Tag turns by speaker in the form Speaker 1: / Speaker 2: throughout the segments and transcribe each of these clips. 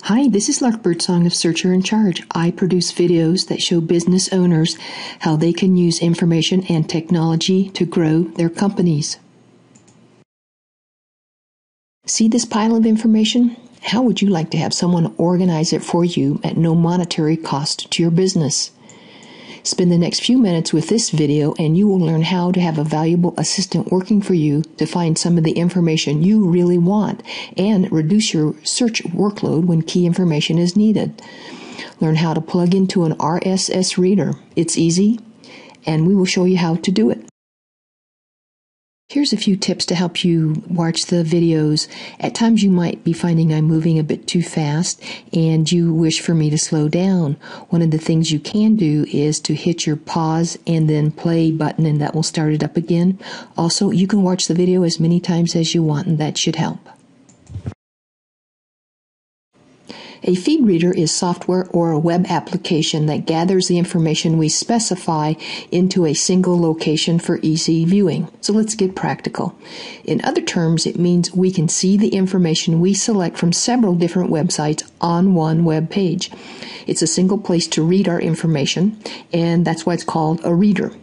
Speaker 1: Hi, this is Lark Birdsong of Searcher in Charge. I produce videos that show business owners how they can use information and technology to grow their companies. See this pile of information? How would you like to have someone organize it for you at no monetary cost to your business? Spend the next few minutes with this video and you will learn how to have a valuable assistant working for you to find some of the information you really want and reduce your search workload when key information is needed. Learn how to plug into an RSS reader. It's easy, and we will show you how to do it. Here's a few tips to help you watch the videos. At times you might be finding I'm moving a bit too fast and you wish for me to slow down. One of the things you can do is to hit your pause and then play button, and that will start it up again. Also, you can watch the video as many times as you want, and that should help. A feed reader is software or a web application that gathers the information we specify into a single location for easy viewing. So let's get practical. In other terms, it means we can see the information we select from several different websites on one web page. It's a single place to read our information, and that's why it's called a reader.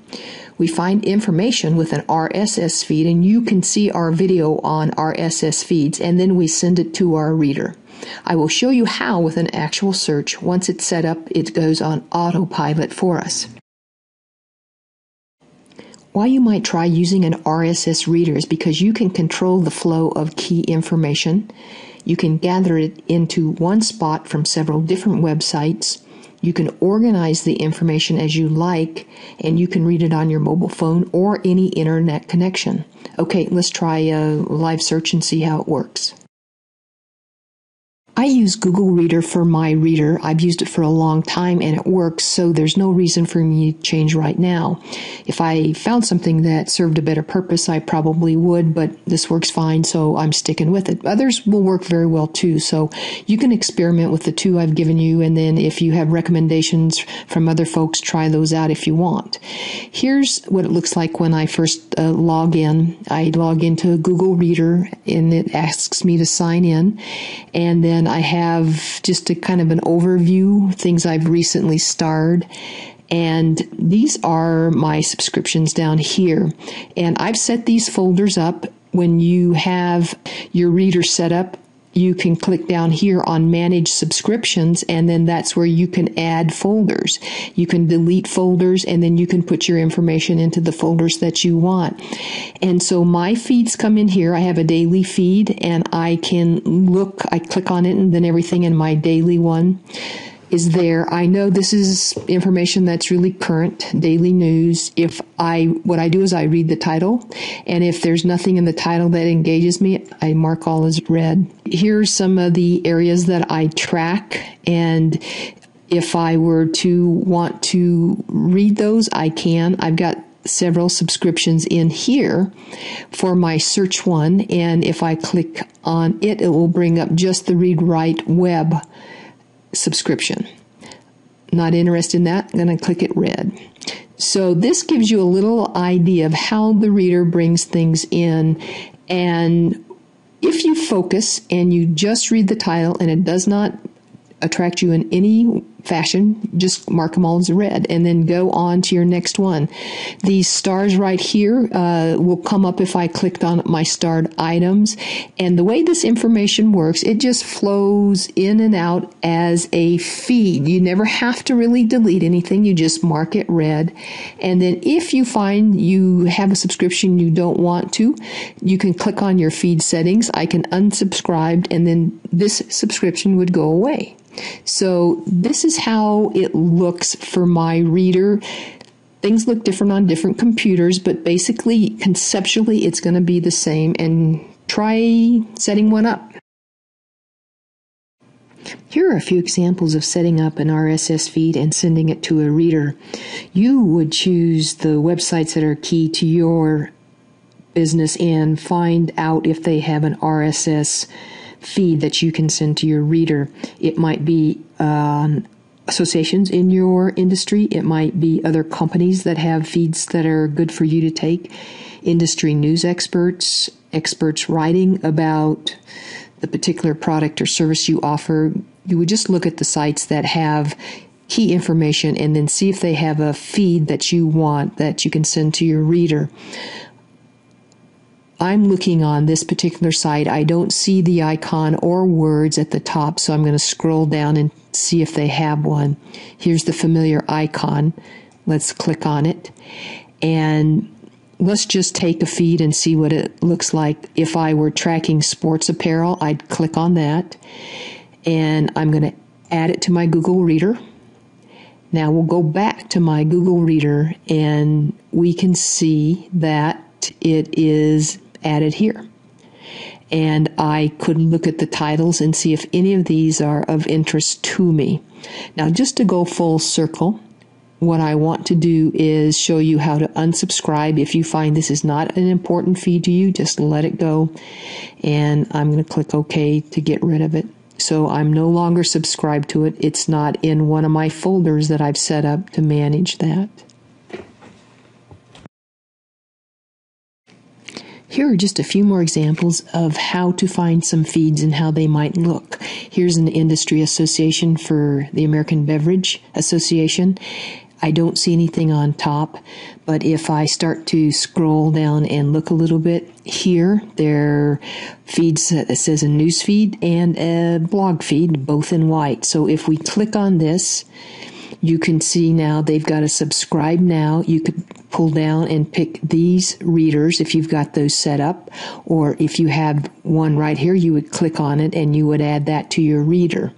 Speaker 1: We find information with an RSS feed, and you can see our video on RSS feeds, and then we send it to our reader. I will show you how with an actual search. Once it's set up, it goes on autopilot for us. Why you might try using an RSS reader is because you can control the flow of key information. You can gather it into one spot from several different websites. You can organize the information as you like, and you can read it on your mobile phone or any internet connection. Okay, let's try a live search and see how it works. I use Google Reader for my reader. I've used it for a long time and it works, so there's no reason for me to change right now. If I found something that served a better purpose, I probably would, but this works fine, so I'm sticking with it. Others will work very well too, so you can experiment with the two I've given you, and then if you have recommendations from other folks, try those out if you want. Here's what it looks like when I first log in. I log into Google Reader and it asks me to sign in, and then I have just a kind of an overview, things I've recently starred. And these are my subscriptions down here. And I've set these folders up. When you have your reader set up, you can click down here on Manage Subscriptions, and then that's where you can add folders. You can delete folders, and then you can put your information into the folders that you want. And so my feeds come in here. I have a daily feed, and I can look, I click on it, and then everything in my daily one is there. I know this is information that's really current, daily news. What I do is I read the title, and if there's nothing in the title that engages me, I mark all as read. Here's some of the areas that I track, and if I were to want to read those, I can. I've got several subscriptions in here for my search one, and if I click on it, it will bring up just the Read Write Web subscription. Not interested in that. I'm going to click it read. So this gives you a little idea of how the reader brings things in, and if you focus and you just read the title and it does not attract you in any fashion, just mark them all as read and then go on to your next one. These stars right here will come up if I clicked on my starred items. And the way this information works, it just flows in and out as a feed. You never have to really delete anything. You just mark it read. And then if you find you have a subscription you don't want to, you can click on your feed settings. I can unsubscribe, and then this subscription would go away. So this is how it looks for my reader. Things look different on different computers, but basically, conceptually, it's going to be the same, and try setting one up. Here are a few examples of setting up an RSS feed and sending it to a reader. You would choose the websites that are key to your business and find out if they have an RSS feed that you can send to your reader. It might be associations in your industry. It might be other companies that have feeds that are good for you to take. Industry news experts writing about the particular product or service you offer, you would just look at the sites that have key information and then see if they have a feed that you want that you can send to your reader. I'm looking on this particular site. I don't see the icon or words at the top, so I'm going to scroll down and see if they have one. Here's the familiar icon. Let's click on it. And let's just take a feed and see what it looks like. If I were tracking sports apparel, I'd click on that. And I'm going to add it to my Google Reader. Now we'll go back to my Google Reader and we can see that it is added here. And I could look at the titles and see if any of these are of interest to me. Now, just to go full circle, what I want to do is show you how to unsubscribe. If you find this is not an important feed to you, just let it go. And I'm going to click OK to get rid of it. So I'm no longer subscribed to it. It's not in one of my folders that I've set up to manage that. Here are just a few more examples of how to find some feeds and how they might look. Here's an industry association for the American Beverage Association. I don't see anything on top, but if I start to scroll down and look a little bit, here there are feeds that says a news feed and a blog feed, both in white. So if we click on this, you can see now they've got a subscribe now. You could pull down and pick these readers if you've got those set up, or if you have one right here, you would click on it and you would add that to your reader.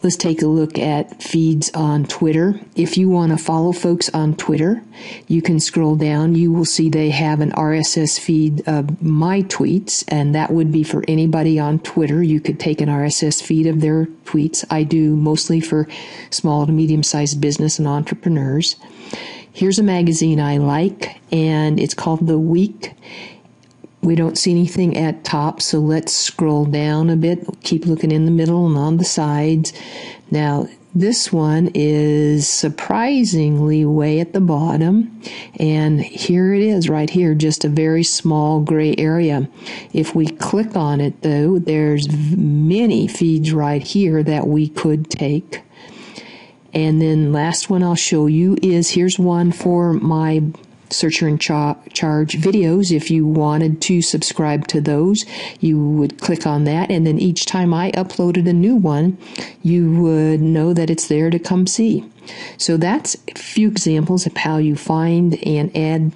Speaker 1: Let's take a look at feeds on Twitter. If you want to follow folks on Twitter, you can scroll down. You will see they have an RSS feed of my tweets, and that would be for anybody on Twitter. You could take an RSS feed of their tweets. I do mostly for small to medium-sized business and entrepreneurs. Here's a magazine I like, and it's called The Week. We don't see anything at top, so let's scroll down a bit. Keep looking in the middle and on the sides. Now, this one is surprisingly way at the bottom, and here it is right here, just a very small gray area. If we click on it, though, there's many feeds right here that we could take. And then last one I'll show you is, here's one for my Searcher in Charge videos. If you wanted to subscribe to those, you would click on that, and then each time I uploaded a new one, you would know that it's there to come see. So that's a few examples of how you find and add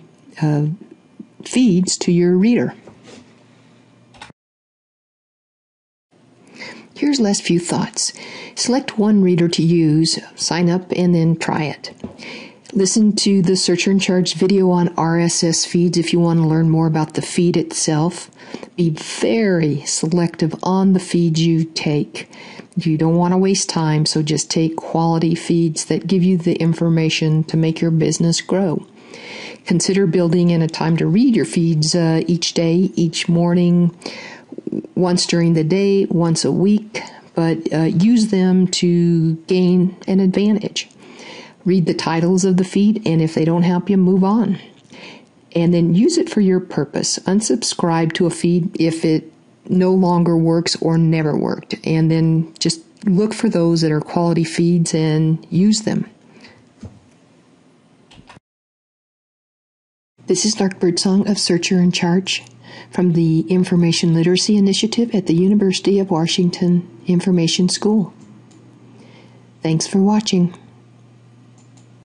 Speaker 1: feeds to your reader. Here's the last few thoughts. Select one reader to use, sign up, and then try it. Listen to the Searcher in Charge video on RSS feeds if you want to learn more about the feed itself. Be very selective on the feeds you take. You don't want to waste time, so just take quality feeds that give you the information to make your business grow. Consider building in a time to read your feeds each day, each morning, once during the day, once a week, but use them to gain an advantage. Read the titles of the feed, and if they don't help you, move on. And then use it for your purpose. Unsubscribe to a feed if it no longer works or never worked. And then just look for those that are quality feeds and use them. This is Lark Birdsong of Searcher in Charge from the Information Literacy Initiative at the University of Washington Information School. Thanks for watching.